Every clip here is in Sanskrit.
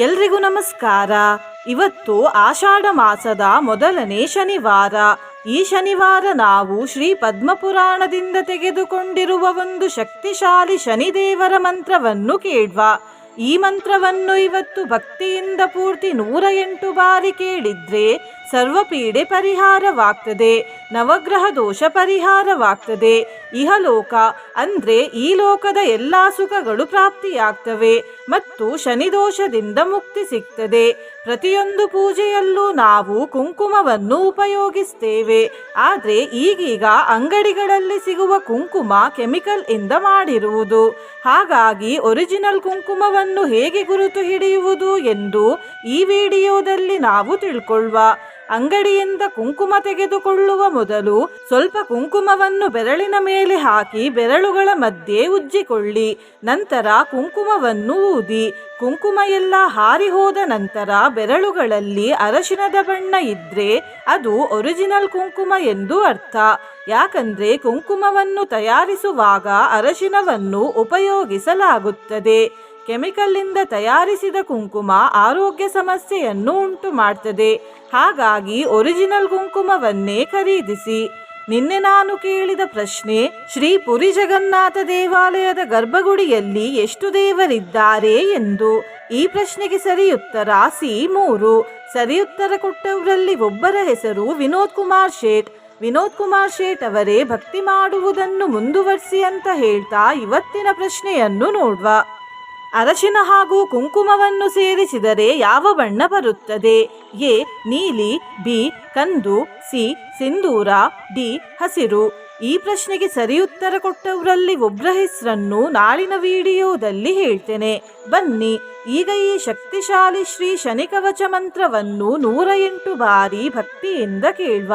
ಎಲ್ರಿಗೂ ನಮಸ್ಕಾರ. ಇವತ್ತು ಆಷಾಢ ಮಾಸದ ಮೊದಲನೇ ಶನಿವಾರ. ಈ ಶನಿವಾರ ನಾವು ಶ್ರೀ ಪದ್ಮಪುರಾಣದಿಂದ ತೆಗೆದುಕೊಂಡಿರುವ ಒಂದು ಶಕ್ತಿಶಾಲಿ ಶನಿದೇವರ ಮಂತ್ರವನ್ನು ಕೇಳುವ. ಈ ಮಂತ್ರವನ್ನು ಇವತ್ತು ಭಕ್ತಿಯಿಂದ ಪೂರ್ತಿ 108 ಬಾರಿ ಕೇಳಿದ್ರೆ ಸರ್ವಪೀಡೆ ಪರಿಹಾರವಾಗ್ತದೆ, ನವಗ್ರಹ ದೋಷ ಪರಿಹಾರವಾಗ್ತದೆ, ಇಹಲೋಕ ಅಂದ್ರೆ ಈ ಲೋಕದ ಎಲ್ಲ ಸುಖಗಳು ಪ್ರಾಪ್ತಿಯಾಗ್ತವೆ ಮತ್ತು ಶನಿದೋಷದಿಂದ ಮುಕ್ತಿ ಸಿಗ್ತದೆ. ಪ್ರತಿಯೊಂದು ಪೂಜೆಯಲ್ಲೂ ನಾವು ಕುಂಕುಮವನ್ನು ಉಪಯೋಗಿಸ್ತೇವೆ. ಆದರೆ ಈಗೀಗ ಅಂಗಡಿಗಳಲ್ಲಿ ಸಿಗುವ ಕುಂಕುಮ ಕೆಮಿಕಲ್ ಇಂದ ಮಾಡಿರುವುದು. ಹಾಗಾಗಿ ಒರಿಜಿನಲ್ ಕುಂಕುಮವನ್ನು ಹೇಗೆ ಗುರುತು ಹಿಡಿಯುವುದು ಎಂದು ಈ ವಿಡಿಯೋದಲ್ಲಿ ನಾವು ತಿಳ್ಕೊಳ್ಳುವ. ಅಂಗಡಿಯಿಂದ ಕುಂಕುಮ ತೆಗೆದುಕೊಳ್ಳುವ ಮೊದಲು ಸ್ವಲ್ಪ ಕುಂಕುಮವನ್ನು ಬೆರಳಿನ ಮೇಲೆ ಹಾಕಿ ಬೆರಳುಗಳ ಮಧ್ಯೆ ಉಜ್ಜಿಕೊಳ್ಳಿ. ನಂತರ ಕುಂಕುಮವನ್ನು ಊದಿ. ಕುಂಕುಮ ಎಲ್ಲ ಹಾರಿ ಹೋದ ನಂತರ ಬೆರಳುಗಳಲ್ಲಿ ಅರಶಿನದ ಬಣ್ಣ ಇದ್ರೆ ಅದು ಒರಿಜಿನಲ್ ಕುಂಕುಮ ಎಂದು ಅರ್ಥ. ಯಾಕಂದ್ರೆ ಕುಂಕುಮವನ್ನು ತಯಾರಿಸುವಾಗ ಅರಶಿನವನ್ನು ಉಪಯೋಗಿಸಲಾಗುತ್ತದೆ. ಕೆಮಿಕಲ್ನಿಂದ ತಯಾರಿಸಿದ ಕುಂಕುಮ ಆರೋಗ್ಯ ಸಮಸ್ಯೆಯನ್ನು ಉಂಟು ಮಾಡ್ತದೆ. ಹಾಗಾಗಿ ಒರಿಜಿನಲ್ ಕುಂಕುಮವನ್ನೇ ಖರೀದಿಸಿ. ನಿನ್ನೆ ನಾನು ಕೇಳಿದ ಪ್ರಶ್ನೆ, ಶ್ರೀ ಪುರಿ ಜಗನ್ನಾಥ ದೇವಾಲಯದ ಗರ್ಭಗುಡಿಯಲ್ಲಿ ಎಷ್ಟು ದೇವರಿದ್ದಾರೆ ಎಂದು. ಈ ಪ್ರಶ್ನೆಗೆ ಸರಿಯುತ್ತರ C3. ಸರಿಯುತ್ತರ ಕೊಟ್ಟವರಲ್ಲಿ ಒಬ್ಬರ ಹೆಸರು ವಿನೋದ್ ಕುಮಾರ್ ಶೇಟ್. ವಿನೋದ್ ಕುಮಾರ್ ಶೇಟ್ ಅವರೇ ಭಕ್ತಿ ಮಾಡುವುದನ್ನು ಮುಂದುವರಿಸಿ ಅಂತ ಹೇಳ್ತಾ ಇವತ್ತಿನ ಪ್ರಶ್ನೆಯನ್ನು ನೋಡುವ. ಅರಶಿನ ಹಾಗೂ ಕುಂಕುಮವನ್ನು ಸೇರಿಸಿದರೆ ಯಾವ ಬಣ್ಣ ಬರುತ್ತದೆ? ಎ ನೀಲಿ, ಬಿ ಕಂದು, ಸಿ ಸಿಂಧೂರ, ಡಿ ಹಸಿರು. ಈ ಪ್ರಶ್ನೆಗೆ ಸರಿಯುತ್ತರ ಕೊಟ್ಟವರಲ್ಲಿ ಒಬ್ಬರ ಹೆಸರನ್ನು ನಾಳಿನ ವಿಡಿಯೋದಲ್ಲಿ ಹೇಳ್ತೇನೆ. ಬನ್ನಿ ಈಗ ಈ ಶಕ್ತಿಶಾಲಿ ಶ್ರೀ ಶನಿ ಕವಚ ಮಂತ್ರವನ್ನು 108 ಬಾರಿ ಭಕ್ತಿಯಿಂದ ಕೇಳುವ.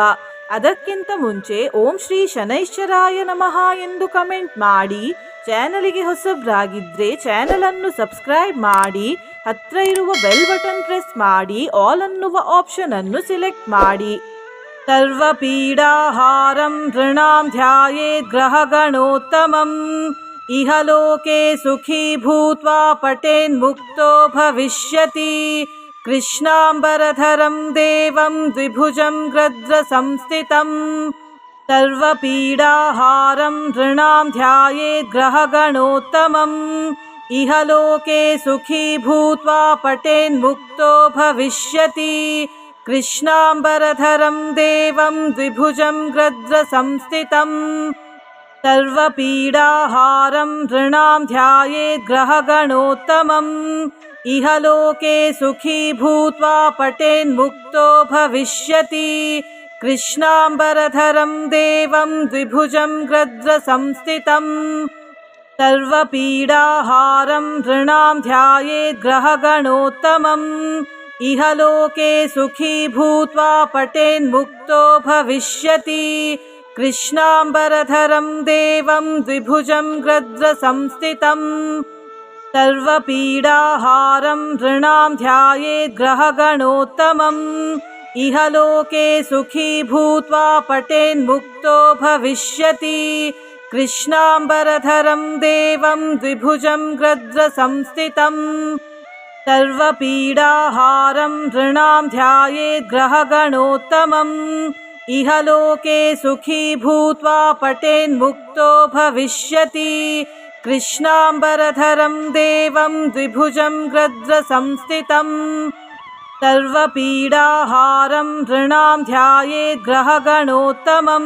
ಅದಕ್ಕಿಂತ ಮುಂಚೆ ಓಂ ಶ್ರೀ ಶನೈಶ್ಚರಾಯ ನಮಃ ಎಂದು ಕಮೆಂಟ್ ಮಾಡಿ. ಚಾನಲಿಗೆ ಹೊಸಬ್ರಾಗಿದ್ರೆ ಚಾನಲ್ ಅನ್ನು ಸಬ್ಸ್ಕ್ರೈಬ್ ಮಾಡಿ. ಹತ್ರ ಇರುವ ಬೆಲ್ ಬಟನ್ ಪ್ರೆಸ್ ಮಾಡಿ. ಆಲ್ ಅನ್ನುವ ಆಪ್ಷನ್ ಅನ್ನು ಸಿಲೆಕ್ಟ್ ಮಾಡಿ. ಸರ್ವಪೀಡಾಹಾರಂ ನೃಣಾಂ ಧ್ಯಾಯೇತ್ ಗ್ರಹಗಣೋತ್ತಮಂ ಇಹಲೋಕೆ ಸುಖೀ ಭೂತ್ವಾ ಪಟೇನ್ ಮುಕ್ತೋ ಭವಿಷ್ಯತಿ. ಕೃಷ್ಣಾಂಬರಧರಂ ದೇವಂ ದ್ವಿಭುಜಂ ಗೃಧ್ರ ಸಂಸ್ಥಿತಂ. ಸರ್ವಪೀಡಾಹಾರಂ ನೃಣಾಂ ಧ್ಯಾಯೇತ್ ಗ್ರಹಗಣೋತ್ತಮಂ ಇಹಲೋಕೆ ಸುಖೀ ಭೂತ್ವಾ ಪಟೇನ್ ಮುಕ್ತೋ ಭವಿಷ್ಯತಿ. ಕೃಷ್ಣಾಂಬರಧರಂ ದೇವಂ ದ್ವಿಭುಜಂ ಗೃಧ್ರ ಸಂಸ್ಥಿತಂ. ಸರ್ವಪೀಡಾಹಾರಂ ನೃಣಾಂ ಧ್ಯಾಯೇತ್ ಗ್ರಹಗಣೋತ್ತಮಂ ಇಹಲೋಕೆ ಸುಖೀ ಭೂತ್ವಾ ಪಟೇನ್ ಮುಕ್ತೋ ಭವಿಷ್ಯತಿ. ಕೃಷ್ಣಾಂಬರಧರಂ ದೇವಂ ದ್ವಿಭುಜಂ ಗೃಧ್ರ ಸಂಸ್ಥಿತಂ. ಸರ್ವಪೀಡಾಹಾರಂ ನೃಣಾಂ ಧ್ಯಾಯೇತ್ ಗ್ರಹಗಣೋತ್ತಮಂ ಇಹಲೋಕೆ ಸುಖೀ ಭೂತ್ವಾ ಪಟೇನ್ ಮುಕ್ತೋ ಭವಿಷ್ಯತಿ. ಕೃಷ್ಣಾಂಬರಧರಂ ದೇವಂ ದ್ವಿಭುಜಂ ಗೃಧ್ರ ಸಂಸ್ಥಿತಂ. ಸರ್ವಪೀಡಾಹಾರಂ ನೃಣಾಂ ಧ್ಯಾಯೇತ್ ಗ್ರಹಗಣೋತ್ತಮಂ ಇಹಲೋಕೆ ಸುಖೀ ಭೂತ್ವಾ ಪಟೇನ್ ಮುಕ್ತೋ ಭವಿಷ್ಯತಿ. ಕೃಷ್ಣಾಂಬರಧರಂ ದೇವಂ ದ್ವಿಭುಜಂ ಗೃಧ್ರ ಸಂಸ್ಥಿತಂ. ಸರ್ವಪೀಡಾಹಾರಂ ನೃಣಾಂ ಧ್ಯಾಯೇತ್ ಗ್ರಹಗಣೋತ್ತಮಂ ಇಹಲೋಕೆ ಸುಖೀ ಭೂತ್ವಾ ಪಟೇನ್ ಮುಕ್ತೋ ಭವಿಷ್ಯತಿ. ಕೃಷ್ಣಾಂಬರಧರಂ ದೇವಂ ದ್ವಿಭುಜಂ ಗೃಧ್ರ ಸಂಸ್ಥಿತಂ. ಸರ್ವಪೀಡಾಹಾರಂ ನೃಣಾಂ ಧ್ಯಾಯೇತ್ ಗ್ರಹಗಣೋತ್ತಮಂ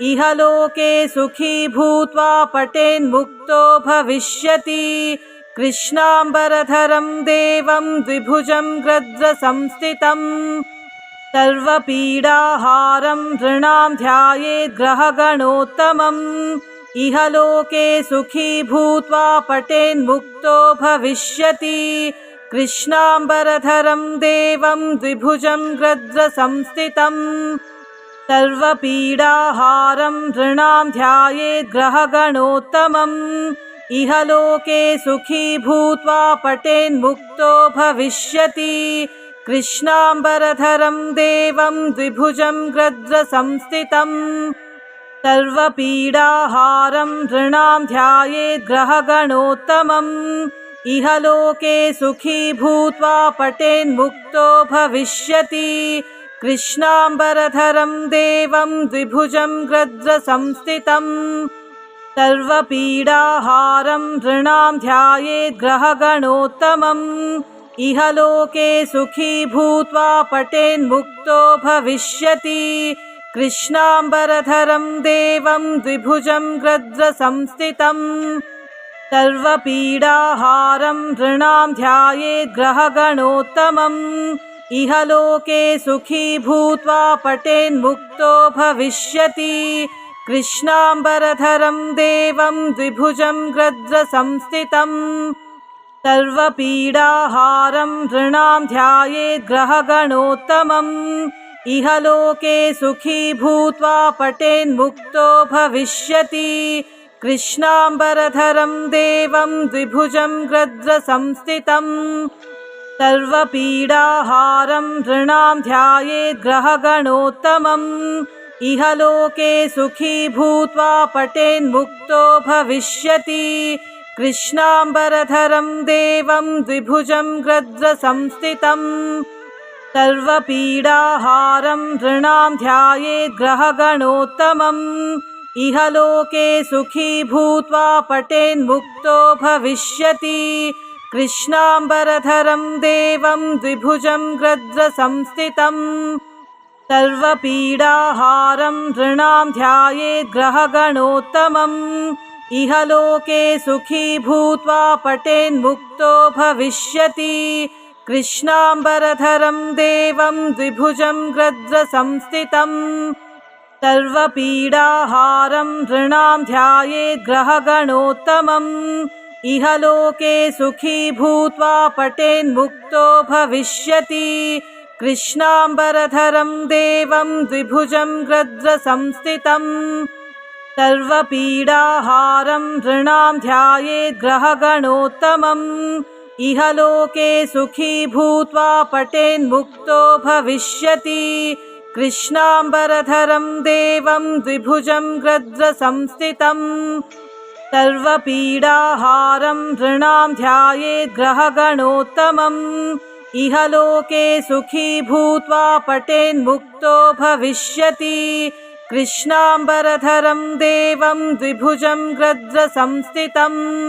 ಇಹಲೋಕೆ ಸುಖೀ ಭೂತ್ವಾ ಪಟೇನ್ ಮುಕ್ತೋ ಭವಿಷ್ಯತಿ. ಕೃಷ್ಣಾಂಬರಧರಂ ದೇವಂ ದ್ವಿಭುಜಂ ಗೃಧ್ರ ಸಂಸ್ಥಿತಂ. ಸರ್ವಪೀಡಾಹಾರಂ ನೃಣಾಂ ಧ್ಯಾಯೇತ್ ಗ್ರಹಗಣೋತ್ತಮಂ ಇಹಲೋಕೆ ಸುಖೀ ಭೂತ್ವಾ ಪಟೇನ್ ಮುಕ್ತೋ ಭವಿಷ್ಯತಿ. ಕೃಷ್ಣಾಂಬರಧರಂ ದೇವಂ ದ್ವಿಭುಜಂ ಗೃಧ್ರ ಸಂಸ್ಥಿತಂ. ಸರ್ವಪೀಡಾಹಾರಂ ನೃಣಾಂ ಧ್ಯಾಯೇತ್ ಗ್ರಹಗಣೋತ್ತಮಂ ಇಹಲೋಕೆ ಸುಖೀ ಭೂತ್ವಾ ಪಟೇನ್ ಮುಕ್ತೋ ಭವಿಷ್ಯತಿ. ಕೃಷ್ಣಾಂಬರಧರಂ ದೇವಂ ದ್ವಿಭುಜಂ ಗೃಧ್ರ ಸಂಸ್ಥಿತಂ. ಸರ್ವಪೀಡಾಹಾರಂ ನೃಣಾಂ ಧ್ಯಾಯೇತ್ ಗ್ರಹಗಣೋತ್ತಮಂ इहलोके सुखी भूत्वा पठेन्मुक्तो भविष्यति। कृष्णाम्बरधरं देवं द्विभुजं गृध्रसंस्थितम् सर्वपीडाहारं नृणां ध्यायेत् ग्रहगणोत्तमम्। इहलोके सुखी भूत्वा पठेन्मुक्तो भविष्यति। कृष्णाम्बरधरं देवं द्विभुजं गृध्रसंस्थितम् सर्वपीडाहारं नृणां ध्यायेत् ग्रहगणोत्तमम्। इहलोके सुखी भूत्वा पठेन्मुक्तो भविष्यति। कृष्णाम्बरधरं देवं द्विभुजं गृध्रसंस्थितम् सर्वपीडाहारं नृणां ध्यायेत् ग्रहगणोत्तमम्। इहलोके सुखी भूत्वा पठेन्मुक्तो भविष्यति। कृष्णाम्बरधरं देवं द्विभुजं गृध्रसंस्थितम् सर्वपीडाहारं नृणां ध्यायेत् ग्रहगणोत्तमम्। इहलोके सुखी भूत्वा पठेन्मुक्तो भविष्यति। कृष्णाम्बरधरं देवं द्विभुजं गृध्रसंस्थितम् सर्वपीडाहारं नृणां ध्यायेत् ग्रहगणोत्तमम्। इहलोके सुखी भूत्वा पठेन्मुक्तो भविष्यति। कृष्णाम्बरधरं देवं द्विभुजं गृध्रसंस्थितम् सर्वपीडाहारं नृणां ध्यायेत् ग्रहगणोत्तमम्। इहलोके सुखी भूत्वा पठेन्मुक्तो भविष्यति। कृष्णाम्बरधरं देवं द्विभुजं गृध्रसंस्थितम् सर्वपीडाहारं नृणां ध्यायेत् ग्रहगणोत्तमम्। इहलोके सुखी भूत्वा पठेन्मुक्तो भविष्यति। कृष्णाम्बरधरं देवं द्विभुजं गृध्रसंस्थितम् सर्वपीडाहारं नृणां ध्यायेत् ग्रहगणोत्तमम्। इहलोके सुखी भूत्वा पठेन्मुक्तो भविष्यति। कृष्णाम्बरधरं देवं द्विभुजं गृध्रसंस्थितम् सर्वपीडाहारं नृणां ध्यायेत् ग्रहगणोत्तमम्। इहलोके सुखी भूत्वा पठेन्मुक्तो भविष्यति। कृष्णाम्बरधरं देवं द्विभुजं गृध्रसंस्थितम्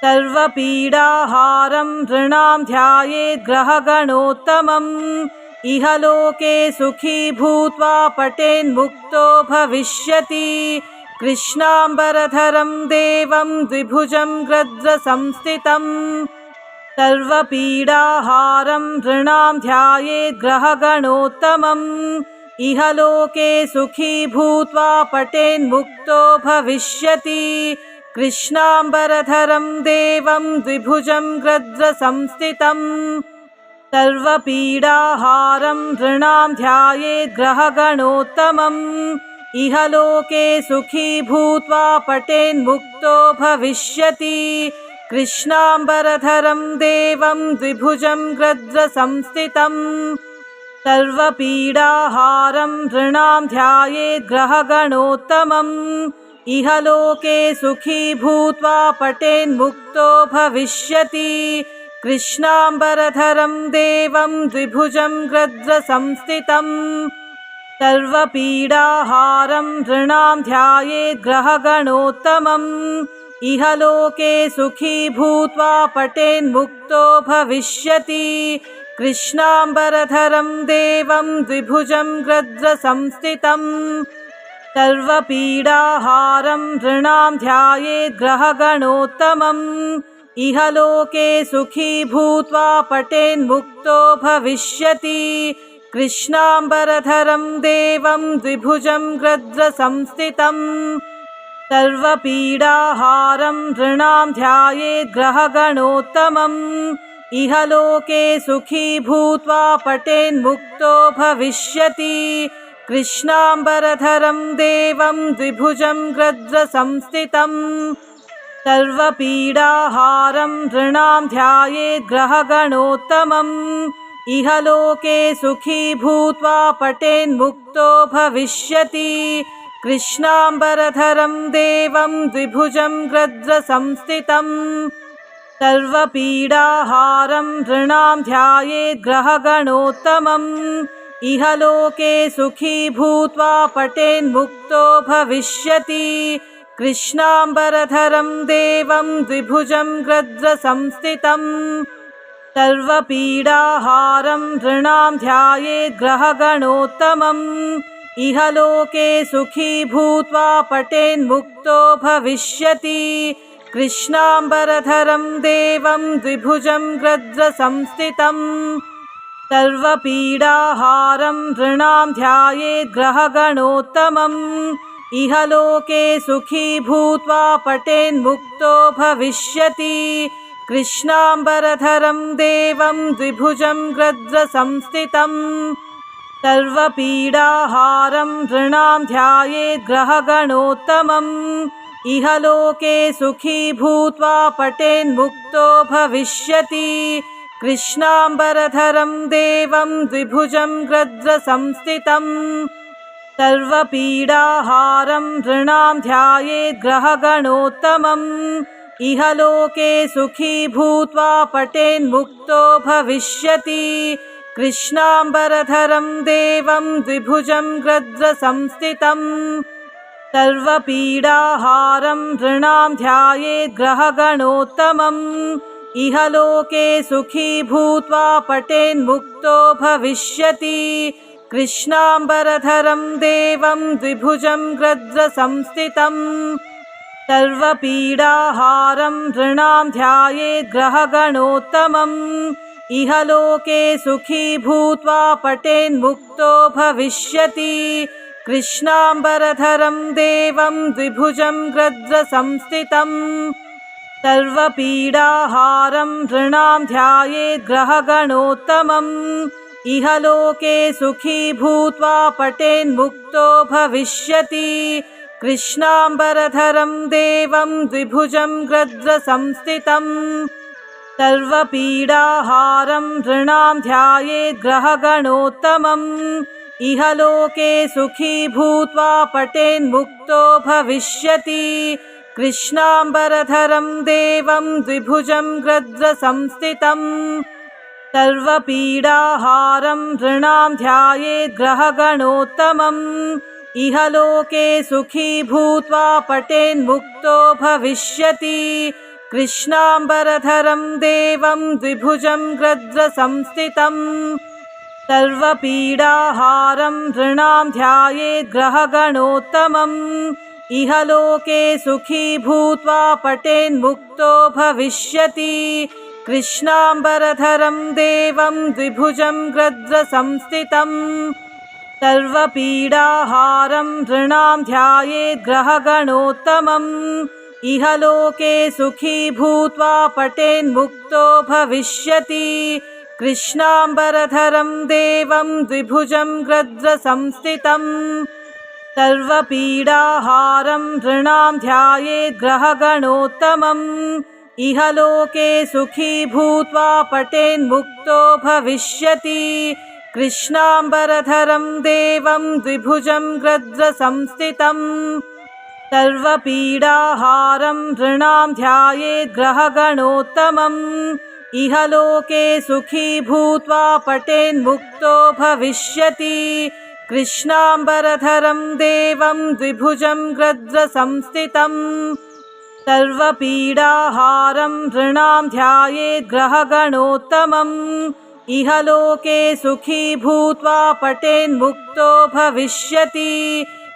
सर्वपीडाहारं नृणां ध्यायेत् ग्रहगणोत्तमम्। इहलोके सुखी भूत्वा पठेन्मुक्तो भविष्यति। कृष्णाम्बरधरं देवं द्विभुजं गृध्रसंस्थितम् सर्वपीडाहारं नृणां ध्यायेत् ग्रहगणोत्तमम्। इहलोके सुखी भूत्वा पठेन्मुक्तो भविष्यति। कृष्णाम्बरधरं देवं द्विभुजं गृध्रसंस्थितम् सर्वपीडाहारं नृणां ध्यायेत् ग्रहगणोत्तमम्। इहलोके सुखी भूत्वा पठेन्मुक्तो भविष्यति। कृष्णाम्बरधरं देवं द्विभुजं गृध्रसंस्थितम् सर्वपीडाहारं नृणां ध्यायेत् ग्रहगणोत्तमम्। इहलोके सुखी भूत्वा पठेन्मुक्तो भविष्यति। कृष्णाम्बरधरं देवं द्विभुजं गृध्रसंस्थितम् सर्वपीडाहारं नृणां ध्यायेत् ग्रहगणोत्तमम्। इहलोके सुखी भूत्वा पठेन्मुक्तो भविष्यति। कृष्णाम्बरधरं देवं द्विभुजं गृध्रसंस्थितम् सर्वपीडाहारं नृणां ध्यायेत् ग्रहगणोत्तमम्। इहलोके सुखी भूत्वा पठेन्मुक्तो भविष्यति। कृष्णाम्बरधरं देवं द्विभुजं गृध्रसंस्थितम् सर्वपीडाहारं नृणां ध्यायेत् ग्रहगणोत्तमम्। इहलोके सुखी भूत्वा पठेन्मुक्तो भविष्यति। कृष्णाम्बरधरं देवं द्विभुजं गृध्रसंस्थितम् सर्वपीडाहारं नृणां ध्यायेत् ग्रहगणोत्तमम्। इहलोके सुखी भूत्वा पठेन्मुक्तो भविष्यति। कृष्णाम्बरधरं देवं द्विभुजं गृध्रसंस्थितम् सर्वपीडाहारं नृणां ध्यायेत् ग्रहगणोत्तमम् इह लोके सुखी भूत्वा पठेन्मुक्तो भविष्यति कृष्णाम्बरधरं देवं द्विभुजं गृध्रसंस्थितम् सर्वपीडाहारं नृणां ध्यायेत् ग्रहगणोत्तमम् इह लोके सुखी भूत्वा पठेन्मुक्तो भविष्यति कृष्णाम्बरधरं देवं द्विभुजं गृध्रसंस्थितम् सर्वपीडाहारं नृणां ध्यायेत् ग्रहगणोत्तमम् इह लोके सुखी भूत्वा पठेन्मुक्तो भविष्यति कृष्णाम्बरधरं देवं द्विभुजं गृध्रसंस्थितम् सर्वपीडाहारं नृणां ध्यायेत् ग्रहगणोत्तमम् इह लोके सुखी भूत्वा पठेन्मुक्तो भविष्यति कृष्णाम्बरधरं देवं द्विभुजं गृध्रसंस्थितम् सर्वपीडाहारं नृणां ध्यायेत् ग्रहगणोत्तमम् इह लोके सुखी भूत्वा पठेन्मुक्तो भविष्यति कृष्णाम्बरधरं देवं द्विभुजं गृध्रसंस्थितम् सर्वपीडाहारं नृणां ध्यायेत् ग्रहगणोत्तमम् इह लोके सुखी भूत्वा पठेन्मुक्तो भविष्यति कृष्णाम्बरधरं देवं द्विभुजं गृध्रसंस्थितम् सर्वपीडाहारं नृणां ध्यायेत् ग्रहगणोत्तमम् इह लोके सुखी भूत्वा पठेन्मुक्तो भविष्यति कृष्णाम्बरधरं देवं द्विभुजं गृध्रसंस्थितम् सर्वपीडाहारं नृणां ध्यायेत् ग्रहगणोत्तमम् इह लोके सुखी भूत्वा पठेन्मुक्तो भविष्यति कृष्णाम्बरधरं देवं द्विभुजं गृध्रसंस्थितम् सर्वपीडाहारं नृणां ध्यायेत् ग्रहगणोत्तमम् इह लोके सुखी भूत्वा पठेन्मुक्तो भविष्यति कृष्णाम्बरधरं देवं द्विभुजं गृध्रसंस्थितम् सर्वपीडाहारं नृणां ध्यायेत् ग्रहगणोत्तमम् इह लोके सुखी भूत्वा पठेन्मुक्तो भविष्यति कृष्णाम्बरधरं देवं द्विभुजं गृध्रसंस्थितम् सर्वपीडाहारं नृणां ध्यायेत् ग्रहगणोत्तमम् इह लोके सुखी भूत्वा पठेन्मुक्तो भविष्यति कृष्णाम्बरधरं देवं द्विभुजं गृध्रसंस्थितम् सर्वपीडाहारं नृणां ध्यायेत् ग्रहगणोत्तमम् इह लोके सुखी भूत्वा पठेन्मुक्तो भविष्यति कृष्णाम्बरधरं देवं द्विभुजं गृध्रसंस्थितम् सर्वपीडाहारं नृणां ध्यायेत् ग्रहगणोत्तमम् इह लोके सुखी भूत्वा पठेन्मुक्तो भविष्यति कृष्णाम्बरधरं देवं द्विभुजं गृध्रसंस्थितम् सर्वपीडाहारं नृणां ध्यायेत् ग्रहगणोत्तमम् इह लोके सुखी भूत्वा पठेन्मुक्तो भविष्यति कृष्णाम्बरधरं देवं द्विभुजं गृध्रसंस्थितम् सर्वपीडाहारं नृणां ध्यायेत् ग्रहगणोत्तमम् इह लोके सुखी भूत्वा पठेन्मुक्तो भविष्यति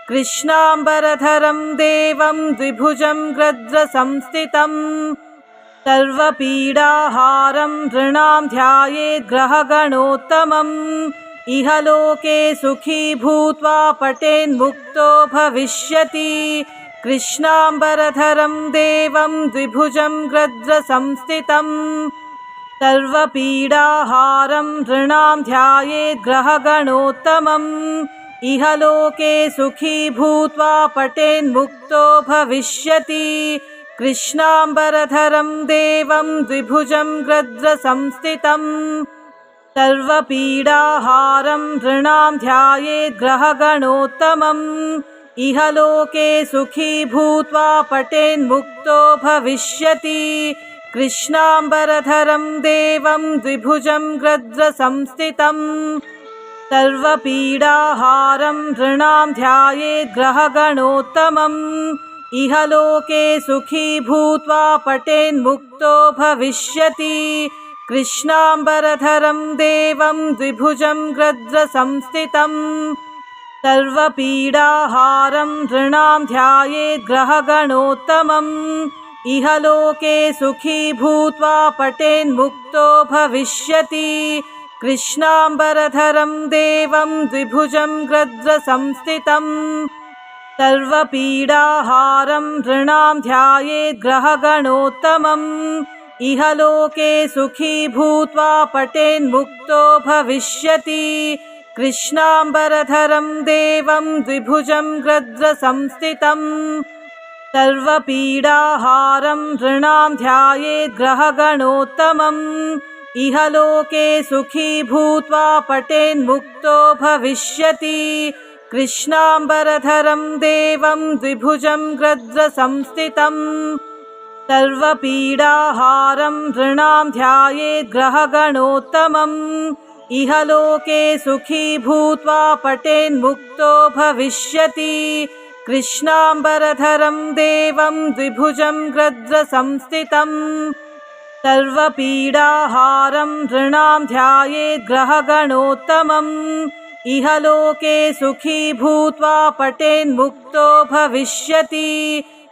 कृष्णाम्बरधरं देवं द्विभुजं गृध्रसंस्थितम् सर्वपीडाहारं नृणां ध्यायेत् ग्रहगणोत्तमम् इह लोके सुखी भूत्वा पठेन्मुक्तो भविष्यति कृष्णाम्बरधरं देवं द्विभुजं गृध्रसंस्थितम् सर्वपीडाहारं नृणां ध्यायेत् ग्रहगणोत्तमम् इह लोके सुखी भूत्वा पठेन्मुक्तो भविष्यति कृष्णाम्बरधरं देवं द्विभुजं गृध्रसंस्थितम् सर्वपीडाहारं नृणां ध्यायेत् ग्रहगणोत्तमम् इह लोके सुखी भूत्वा पठेन्मुक्तो भविष्यति कृष्णाम्बरधरं देवं द्विभुजं गृध्रसंस्थितं सर्वपीडाहारं नृणां ध्यायेत् ग्रहगणोत्तमम् इह लोके सुखी भूत्वा पठेन्मुक्तो भविष्यति कृष्णाम्बरधरं देवं द्विभुजं गृध्रसंस्थितं सर्वपीडाहारं नृणां ध्यायेत् ग्रहगणोत्तमम् इह लोके सुखी भूत्वा पठेन्मुक्तो भविष्यति कृष्णाम्बरधरं देवं द्विभुजं गृध्रसंस्थितं सर्वपीडाहारं नृणां ध्यायेत् ग्रहगणोत्तमम् इह लोके सुखी भूत्वा पठेन्मुक्तो भविष्यति कृष्णाम्बरधरं देवं द्विभुजं गृध्रसंस्थितं सर्वपीडाहारं नृणां ध्यायेत् ग्रहगणोत्तमम् इह लोके सुखी भूत्वा पठेन्मुक्तो भविष्यति कृष्णाम्बरधरं देवं द्विभुजं गृध्रसंस्थितं सर्वपीडाहारं नृणां ध्यायेत् ग्रहगणोत्तमम् इह लोके सुखी भूत्वा पठेन्मुक्तो भविष्यति कृष्णाम्बरधरं देवं द्विभुजं गृध्रसंस्थितं सर्वपीडाहारं नृणां ध्यायेत् ग्रहगणोत्तमम् इह लोके सुखी भूत्वा पठेन्मुक्तो भविष्यति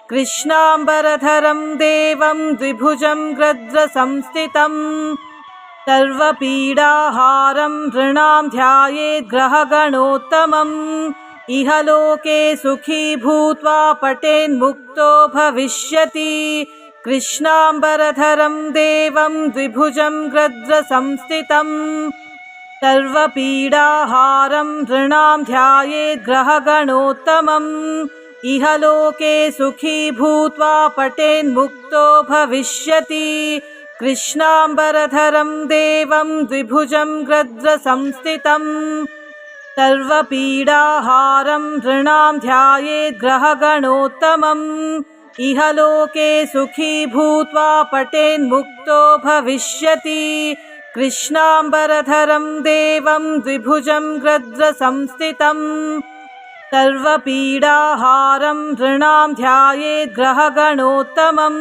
कृष्णाम्बरधरं देवं द्विभुजं गृध्रसंस्थितं सर्वपीडाहारं नृणां ध्यायेत् ग्रहगणोत्तमम् इह लोके सुखी भूत्वा पठेन्मुक्तो भविष्यति कृष्णाम्बरधरं देवं द्विभुजं गृध्रसंस्थितं सर्वपीडाहारं नृणां ध्यायेत् ग्रहगणोत्तमम् इह लोके सुखी भूत्वा पठेन्मुक्तो भविष्यति कृष्णाम्बरधरं देवं द्विभुजं गृध्रसंस्थितं सर्वपीडाहारं नृणां ध्यायेत् ग्रहगणोत्तमम् इह लोके सुखी भूत्वा पठेन्मुक्तो भविष्यति कृष्णाम्बरधरं देवं द्विभुजं गृध्रसंस्थितं सर्वपीडाहारं नृणां ध्यायेत् ग्रहगणोत्तमम्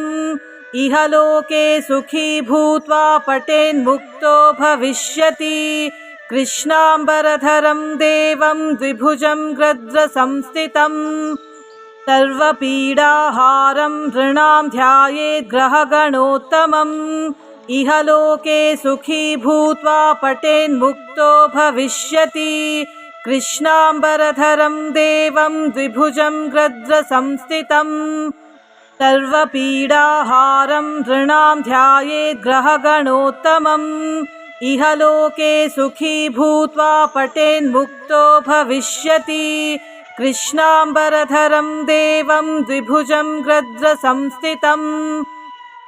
इह लोके सुखी भूत्वा पठेन्मुक्तो भविष्यति कृष्णाम्बरधरं देवं द्विभुजं गृध्रसंस्थितं सर्वपीडाहारं नृणां ध्यायेत् ग्रहगणोत्तमम् इह लोके सुखी भूत्वा पठेन्मुक्तो भविष्यति कृष्णाम्बरधरं देवं द्विभुजं गृध्रसंस्थितं सर्वपीडाहारं नृणां ध्यायेत् ग्रहगणोत्तमम् इह लोके सुखी भूत्वा पठेन्मुक्तो भविष्यति कृष्णाम्बरधरं देवं द्विभुजं गृध्रसंस्थितं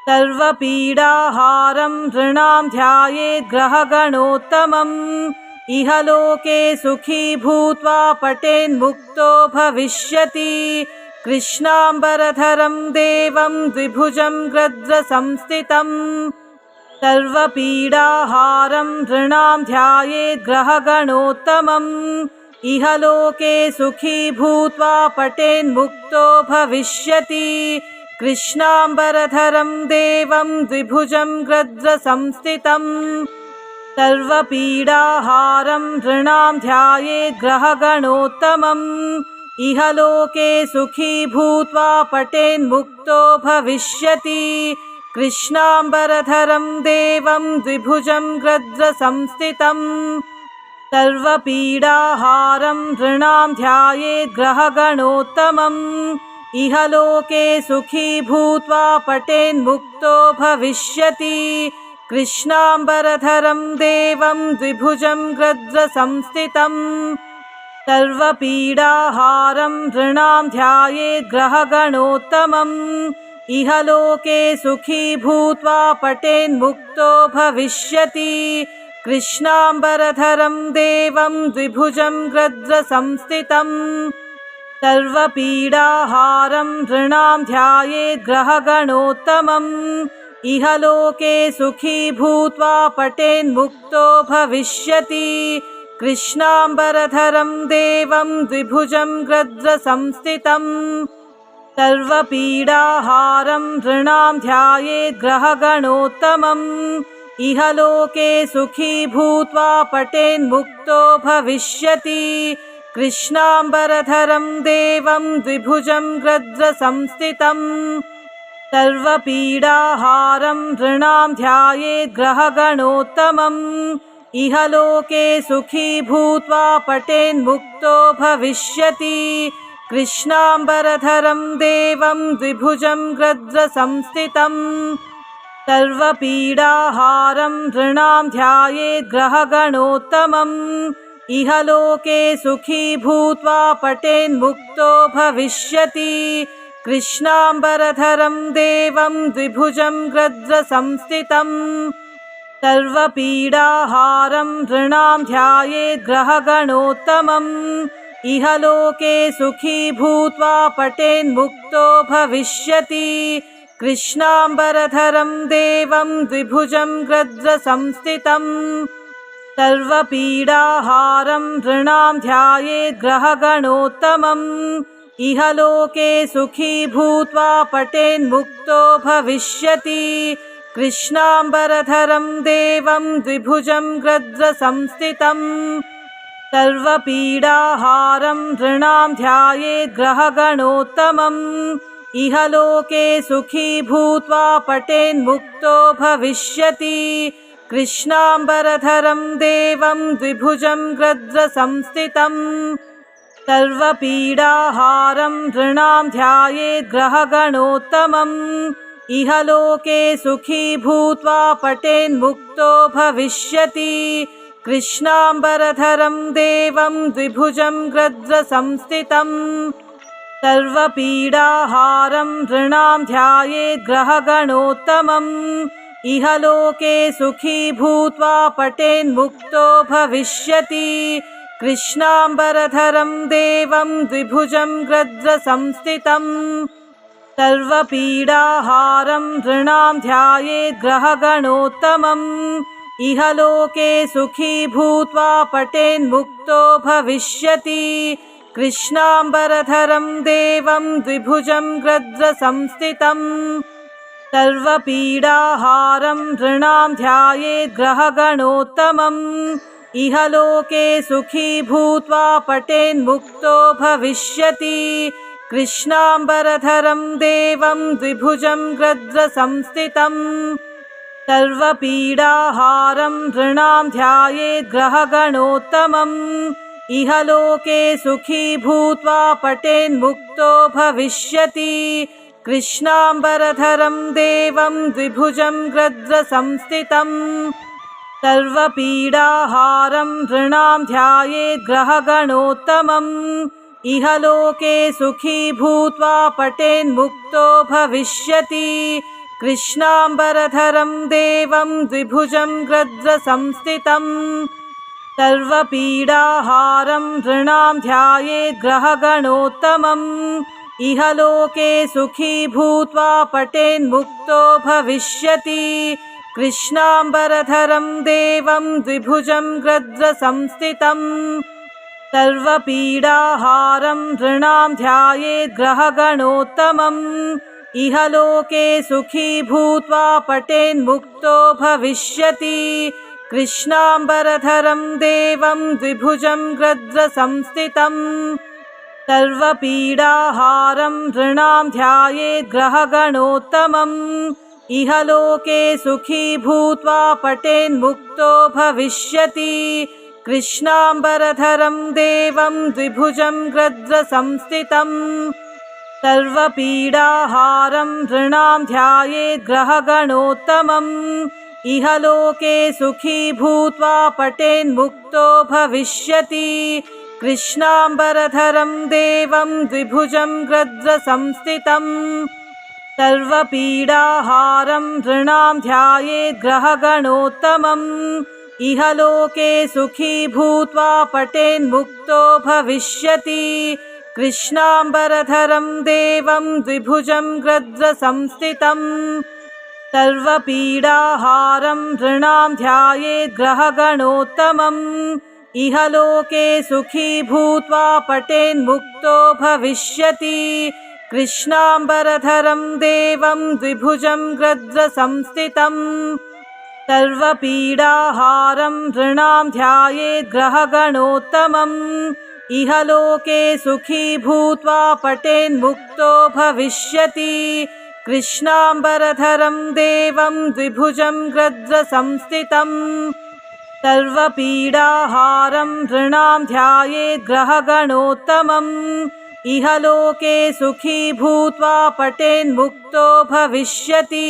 सर्वपीडाहारं नृणां ध्यायेत् ग्रहगणोत्तमम् इह लोके सुखी भूत्वा पठेन्मुक्तो भविष्यति कृष्णाम्बरधरं देवं द्विभुजं गृध्रसंस्थितं सर्वपीडाहारं नृणां ध्यायेत् ग्रहगणोत्तमम् इह लोके सुखी भूत्वा पठेन्मुक्तो भविष्यति कृष्णाम्बरधरं देवं द्विभुजं गृध्रसंस्थितं सर्वपीडाहारं नृणां ध्यायेत् ग्रहगणोत्तमम् इह लोके सुखी भूत्वा पठेन्मुक्तो भविष्यति कृष्णाम्बरधरं देवं द्विभुजं गृध्रसंस्थितं सर्वपीडाहारं नृणां ध्यायेत् ग्रहगणोत्तमम् इह लोके सुखी भूत्वा पठेन्मुक्तो भविष्यति कृष्णाम्बरधरं देवं द्विभुजं गृध्रसंस्थितं सर्वपीडाहारं नृणां ध्यायेत् ग्रहगणोत्तमम् इह लोके सुखी भूत्वा पठेन्मुक्तो भविष्यति कृष्णाम्बरधरं देवं द्विभुजं गृध्रसंस्थितं सर्वपीडाहारं नृणां ध्यायेत् ग्रहगणोत्तमम् इहलोके सुखी भूत्वा पठेन्मुक्तो भविष्यति। कृष्णाम्बरधरं देवं द्विभुजं गृध्रसंस्थितम् सर्वपीडाहारं नृणां ध्यायेत् ग्रहगणोत्तमम्। इहलोके सुखी भूत्वा पठेन्मुक्तो भविष्यति। कृष्णाम्बरधरं देवं द्विभुजं गृध्रसंस्थितम् सर्वपीडाहारं नृणां ध्यायेत् ग्रहगणोत्तमम्। इहलोके सुखी भूत्वा पठेन्मुक्तो भविष्यति। कृष्णाम्बरधरं देवं द्विभुजं गृध्रसंस्थितम् सर्वपीडाहारं नृणां ध्यायेत् ग्रहगणोत्तमम्। इहलोके सुखी भूत्वा पठेन्मुक्तो भविष्यति। कृष्णाम्बरधरं देवं द्विभुजं गृध्रसंस्थितम् सर्वपीडाहारं नृणां ध्यायेत् ग्रहगणोत्तमम्। इहलोके सुखी भूत्वा पठेन्मुक्तो भविष्यति। कृष्णाम्बरधरं देवं द्विभुजं गृध्रसंस्थितम् सर्वपीडाहारं नृणां ध्यायेत् ग्रहगणोत्तमम्। इहलोके सुखी भूत्वा पठेन्मुक्तो भविष्यति। कृष्णाम्बरधरं देवं द्विभुजं गृध्रसंस्थितम् सर्वपीडाहारं नृणां ध्यायेत् ग्रहगणोत्तमम्। इहलोके सुखी भूत्वा पठेन्मुक्तो भविष्यति। कृष्णाम्बरधरं देवं द्विभुजं गृध्रसंस्थितम् सर्वपीडाहारं नृणां ध्यायेत् ग्रहगणोत्तमम्। इहलोके सुखी भूत्वा पठेन्मुक्तो भविष्यति। कृष्णाम्बरधरं देवं द्विभुजं गृध्रसंस्थितम् सर्वपीडाहारं नृणां ध्यायेत् ग्रहगणोत्तमम्। इहलोके सुखी भूत्वा पठेन्मुक्तो भविष्यति। कृष्णाम्बरधरं देवं द्विभुजं गृध्रसंस्थितम् सर्वपीडाहारं नृणां ध्यायेत् ग्रहगणोत्तमम्। इहलोके सुखी भूत्वा पठेन्मुक्तो भविष्यति। कृष्णाम्बरधरं देवं द्विभुजं गृध्रसंस्थितम् सर्वपीडाहारं नृणां ध्यायेत् ग्रहगणोत्तमम्। इहलोके सुखी भूत्वा पठेन्मुक्तो भविष्यति। कृष्णाम्बरधरं देवं द्विभुजं गृध्रसंस्थितम् सर्वपीडाहारं नृणां ध्यायेत् ग्रहगणोत्तमम्। इहलोके सुखी भूत्वा पठेन्मुक्तो भविष्यति। कृष्णाम्बरधरं देवं द्विभुजं गृध्रसंस्थितम् सर्वपीडाहारं नृणां ध्यायेत् ग्रहगणोत्तमम्। इहलोके सुखी भूत्वा पठेन्मुक्तो भविष्यति। कृष्णाम्बरधरं देवं द्विभुजं गृध्रसंस्थितम् सर्वपीडाहारं नृणां ध्यायेत् ग्रहगणोत्तमम्। इहलोके सुखी भूत्वा पठेन्मुक्तो भविष्यति। कृष्णाम्बरधरं देवं द्विभुजं गृध्रसंस्थितम् सर्वपीडाहारं नृणां ध्यायेत् ग्रहगणोत्तमम्। इहलोके सुखी भूत्वा पठेन्मुक्तो भविष्यति। कृष्णाम्बरधरं देवं द्विभुजं गृध्रसंस्थितम् सर्वपीडाहारं नृणां ध्यायेत् ग्रहगणोत्तमम्। इहलोके सुखी भूत्वा पठेन्मुक्तो भविष्यति। कृष्णाम्बरधरं देवं द्विभुजं गृध्रसंस्थितम् सर्वपीडाहारं नृणां ध्यायेत् ग्रहगणोत्तमम्। इहलोके सुखी भूत्वा पठेन्मुक्तो भविष्यति। कृष्णाम्बरधरं देवं द्विभुजं गृध्रसंस्थितम् सर्वपीडाहारं नृणां ध्यायेत् ग्रहगणोत्तमम्। इहलोके सुखी भूत्वा पठेन्मुक्तो भविष्यति। कृष्णाम्बरधरं देवं द्विभुजं गृध्रसंस्थितम् सर्वपीडाहारं नृणां ध्यायेत् ग्रहगणोत्तमम् इहलोके सुखी भूत्वा पठेन्मुक्तो भविष्यति कृष्णाम्बरधरं देवं द्विभुजं गृध्रसंस्थितम् सर्वपीडाहारं नृणां ध्यायेत् ग्रहगणोत्तमम् इहलोके सुखी भूत्वा पठेन्मुक्तो भविष्यति कृष्णाम्बरधरं देवं द्विभुजं गृध्रसंस्थितम् सर्वपीडाहारं नृणां ध्यायेत् ग्रहगणोत्तमम् इहलोके सुखी भूत्वा पठेन्मुक्तो भविष्यति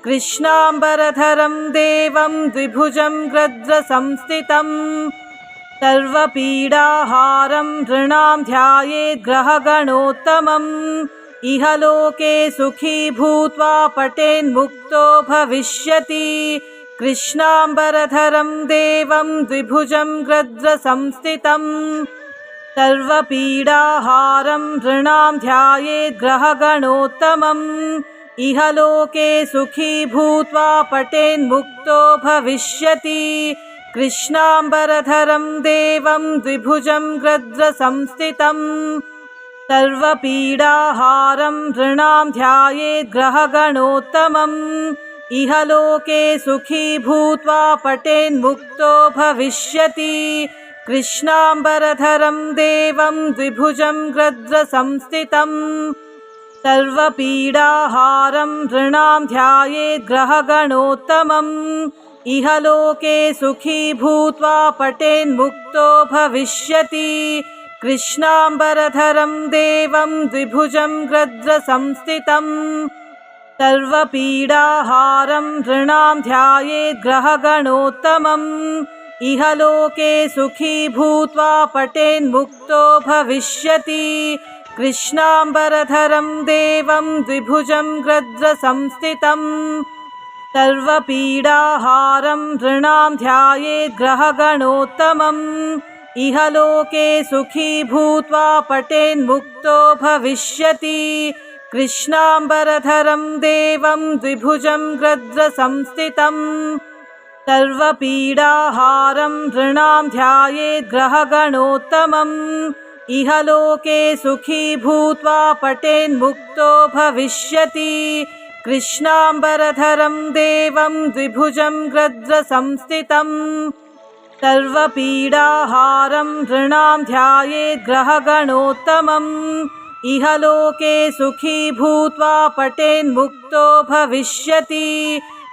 कृष्णाम्बरधरं देवं द्विभुजं गृध्रसंस्थितम् सर्वपीडाहारं नृणां ध्यायेत् ग्रहगणोत्तमम् इहलोके सुखी भूत्वा पठेन्मुक्तो भविष्यति कृष्णाम्बरधरं देवं द्विभुजं गृध्रसंस्थितम् सर्वपीडाहारं नृणां ध्यायेत् ग्रहगणोत्तमम् इहलोके सुखी भूत्वा पठेन्मुक्तो भविष्यति कृष्णाम्बरधरं देवं द्विभुजं गृध्रसंस्थितम् सर्वपीडाहारं नृणां ध्यायेत् ग्रहगणोत्तमम् इहलोके सुखी भूत्वा पठेन्मुक्तो भविष्यति कृष्णाम्बरधरं देवं द्विभुजं गृध्रसंस्थितम् सर्वपीडाहारं नृणां ध्यायेत् ग्रहगणोत्तमम् इहलोके सुखी भूत्वा पठेन्मुक्तो भविष्यति कृष्णाम्बरधरं देवं द्विभुजं गृध्रसंस्थितम् सर्वपीडाहारं नृणां ध्यायेत् ग्रहगणोत्तमम् इहलोके सुखी भूत्वा पठेन्मुक्तो भविष्यति कृष्णाम्बरधरं देवं द्विभुजं गृध्रसंस्थितम् सर्वपीडाहारं नृणां ध्यायेत् ग्रहगणोत्तमम् इहलोके सुखी भूत्वा पठेन्मुक्तो भविष्यति कृष्णाम्बरधरं देवं द्विभुजं गृध्रसंस्थितम् सर्वपीडाहारं नृणां ध्यायेत् ग्रहगणोत्तमम् इहलोके सुखी भूत्वा पठेन्मुक्तो भविष्यति कृष्णाम्बरधरं देवं द्विभुजं गृध्रसंस्थितम् सर्वपीडाहारं नृणां ध्यायेत् ग्रहगणोत्तमम् इहलोके सुखी भूत्वा पठेन्मुक्तो भविष्यति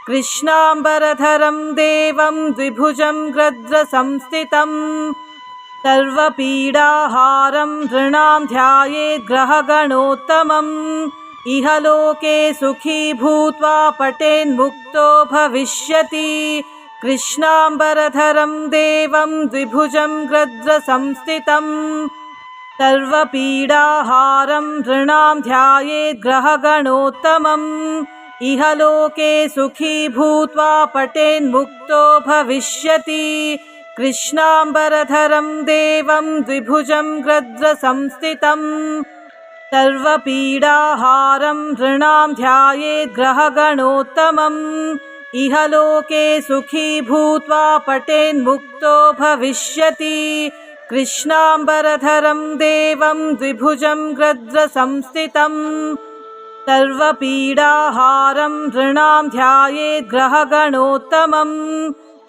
कृष्णाम्बरधरं देवं द्विभुजं गृध्रसंस्थितम् सर्वपीडाहारं नृणां ध्यायेत् ग्रहगणोत्तमम् इहलोके सुखी भूत्वा पठेन्मुक्तो भविष्यति कृष्णाम्बरधरं देवं द्विभुजं गृध्रसंस्थितम् सर्वपीडाहारं नृणां ध्यायेत् ग्रहगणोत्तमम् इहलोके सुखी भूत्वा पठेन्मुक्तो भविष्यति कृष्णाम्बरधरं देवं द्विभुजं गृध्रसंस्थितम् सर्वपीडाहारं नृणां ध्यायेत् ग्रहगणोत्तमम् इहलोके सुखी भूत्वा पठेन्मुक्तो भविष्यति कृष्णाम्बरधरं देवं द्विभुजं गृध्रसंस्थितम् सर्वपीडाहारं नृणां ध्यायेत् ग्रहगणोत्तमम्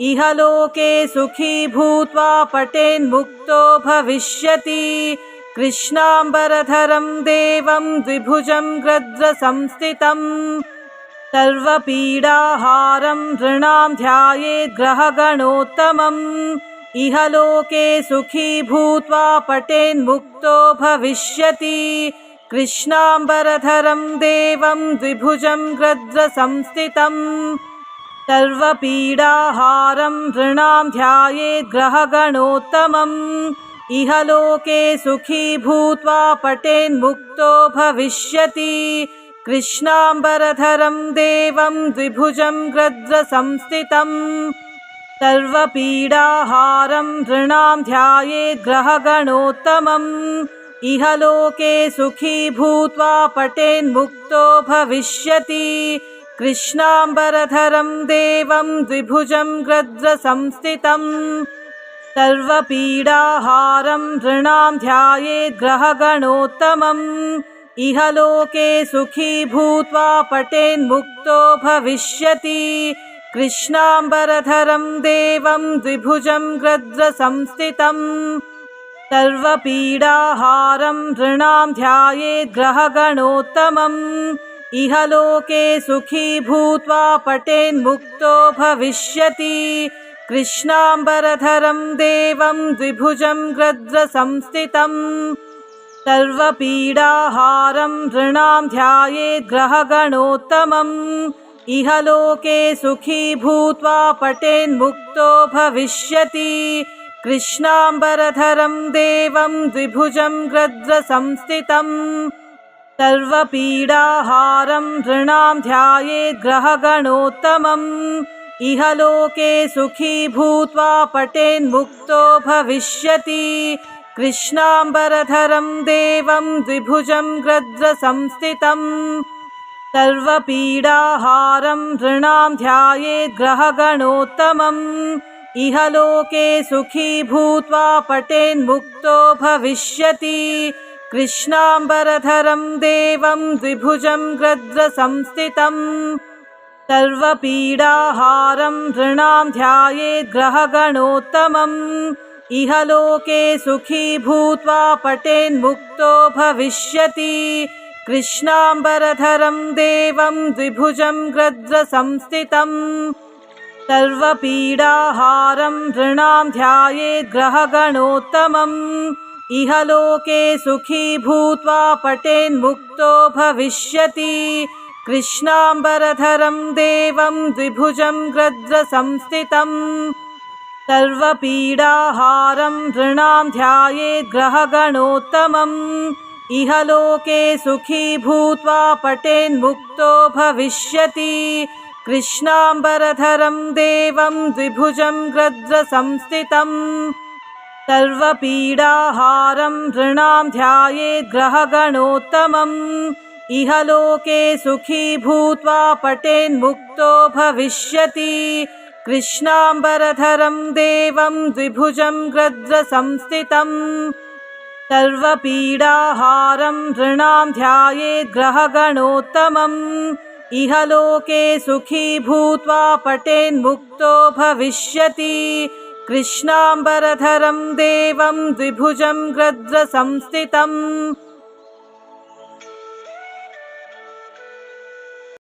इहलोके सुखी भूत्वा पठेन्मुक्तो भविष्यति कृष्णाम्बरधरं देवं द्विभुजं गृध्रसंस्थितम् सर्वपीडाहारं नृणां ध्यायेत् ग्रहगणोत्तमम् इहलोके सुखी भूत्वा पठेन्मुक्तो भविष्यति कृष्णाम्बरधरं देवं द्विभुजं गृध्रसंस्थितम् सर्वपीडाहारं नृणां ध्यायेत् ग्रहगणोत्तमम् इहलोके सुखी भूत्वा पठेन्मुक्तो भविष्यति कृष्णाम्बरधरं देवं द्विभुजं गृध्रसंस्थितम् सर्वपीडाहारं नृणां ध्यायेत् ग्रहगणोत्तमम् इहलोके सुखी भूत्वा पठेन्मुक्तो भविष्यति कृष्णाम्बरधरं देवं द्विभुजं गृध्रसंस्थितं सर्वपीडाहारं नृणां ध्यायेत् ग्रहगणोत्तमम् इह लोके सुखी भूत्वा पठेन्मुक्तो भविष्यति कृष्णाम्बरधरं देवं द्विभुजं गृध्रसंस्थितं सर्वपीडाहारं नृणां ध्यायेत् ग्रहगणोत्तमम् इह लोके सुखी भूत्वा पठेन्मुक्तो भविष्यति कृष्णाम्बरधरं देवं द्विभुजं गृध्रसंस्थितं सर्वपीडाहारं नृणां ध्यायेत् ग्रहगणोत्तमम् इह लोके सुखी भूत्वा पठेन्मुक्तो भविष्यति कृष्णाम्बरधरं देवं द्विभुजं गृध्रसंस्थितं सर्वपीडाहारं नृणां ध्यायेत् ग्रहगणोत्तमम् इह लोके सुखी भूत्वा पठेन्मुक्तो भविष्यति कृष्णाम्बरधरं देवं द्विभुजं गृध्रसंस्थितं सर्वपीडाहारं नृणां ध्यायेत् ग्रहगणोत्तमम् इह लोके सुखी भूत्वा पठेन्मुक्तो भविष्यति कृष्णाम्बरधरं देवं द्विभुजं गृध्रसंस्थितं सर्वपीडाहारं नृणां ध्यायेत् ग्रहगणोत्तमम् इह लोके सुखी भूत्वा पठेन्मुक्तो भविष्यति कृष्णाम्बरधरं देवं द्विभुजं गृध्रसंस्थितं सर्वपीडाहारं नृणां ध्यायेत् ग्रहगणोत्तमम् इह लोके सुखी भूत्वा पठेन्मुक्तो भविष्यति कृष्णाम्बरधरं देवं द्विभुजं गृध्रसंस्थितं सर्वपीडाहारं नृणां ध्यायेत् ग्रहगणोत्तमम् इह लोके सुखी भूत्वा पठेन्मुक्तो भविष्यति कृष्णाम्बरधरं देवं द्विभुजं गृध्रसंस्थितं सर्वपीडाहारं नृणां ध्यायेत् ग्रहगणोत्तमम् इह लोके सुखी भूत्वा पठेन्मुक्तो भविष्यति कृष्णाम्बरधरं देवं द्विभुजं गृध्रसंस्थितं सर्वपीडाहारं नृणां ध्यायेत् ग्रहगणोत्तमम् इह लोके सुखी भूत्वा पठेन्मुक्तो भविष्यति कृष्णाम्बरधरं देवं द्विभुजं गृध्रसंस्थितं